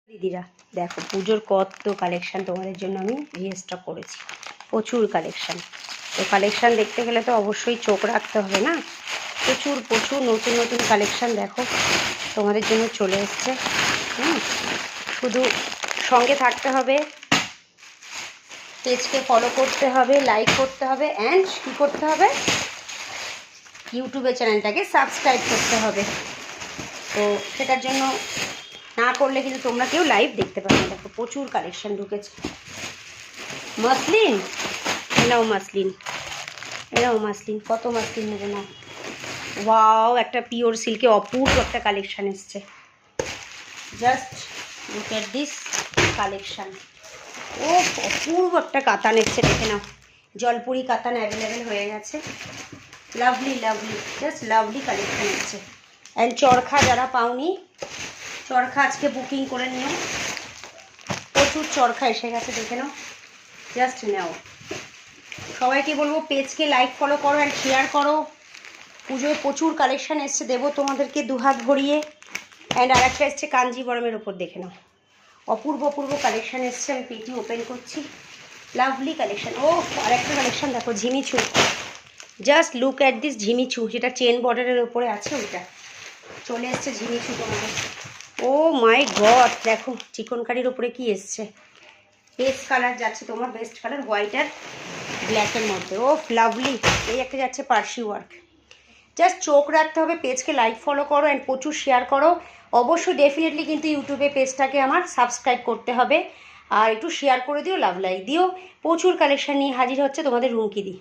দিদিরা দেখো পুজোর কত কালেকশান তোমাদের জন্য আমি রিস্টক করেছি, প্রচুর কালেকশান। তো কালেকশান দেখতে গেলে তো অবশ্যই চোখ রাখতে হবে না, প্রচুর প্রচুর নতুন নতুন কালেকশান দেখো তোমাদের জন্য চলে এসছে। শুধু সঙ্গে থাকতে হবে, পেজকে ফলো করতে হবে, লাইক করতে হবে, অ্যান্ড কী করতে হবে, ইউটিউবে চ্যানেলটাকে সাবস্ক্রাইব করতে হবে। তো সেটার জন্য না করলে কিন্তু তোমরা কেউ লাইভ দেখতে পাবে না। দেখো প্রচুর কালেকশান ঢুকেছে। মাসলিন এনাও, মাসলিন এনাও, মাসলিন কত মাসলিন নেবে না। ওয়াও, একটা পিওর সিল্কে অপূর্ব একটা কালেকশান এসছে। Just look at this collection. ও অপূর্ব একটা কাতান এসছে, দেখে নাও। জলপুরি কাতান অ্যাভেলেবেল হয়ে গেছে। Lovely lovely, just lovely collection এসছে। অ্যান্ড চরখা যারা পাওনি, চরখা আজকে বুকিং করে নিও। প্রচুর চরখা এসে গেছে, দেখে নাও, জাস্ট নাও। সবাইকে বলবো পেজকে লাইক ফলো করো অ্যান্ড শেয়ার করো। পুজোয় প্রচুর কালেকশান এসছে, দেবো তোমাদেরকে দুহাত ভরিয়ে। অ্যান্ড আর একটা এসছে কাঞ্জিবরমের ওপর, দেখে নাও, অপূর্ব অপূর্ব কালেকশান এসছে। আমি পেটি ওপেন করছি, লাভলি কালেকশান। ও আর একটা কালেকশান দেখো, ঝিমিচু। জাস্ট লুক অ্যাট দিস ঝিমিচু, যেটা চেন বর্ডারের ওপরে আছে ওইটা চলে এসছে ঝিমিচু তোমাদের। ও মাই গড, দেখো চিকনকারির ওপরে কি এসছে। বেস্ট কালার যাচ্ছে তোমার, বেস্ট কালার হোয়াইট আর ব্ল্যাকের মধ্যে। ও লাভলি। এই একটা যাচ্ছে পার্সি ওয়ার্ক। জাস্ট চোখ রাখতে হবে, পেজকে লাইক ফলো করো অ্যান্ড প্রচুর শেয়ার করো। অবশ্যই ডেফিনেটলি কিন্তু ইউটিউবে পেজটাকে আমার সাবস্ক্রাইব করতে হবে, আর একটু শেয়ার করে দিও, লাভ লাইক দিও। প্রচুর কালেকশান নিয়ে হাজির হচ্ছে তোমাদের রুমকি দি।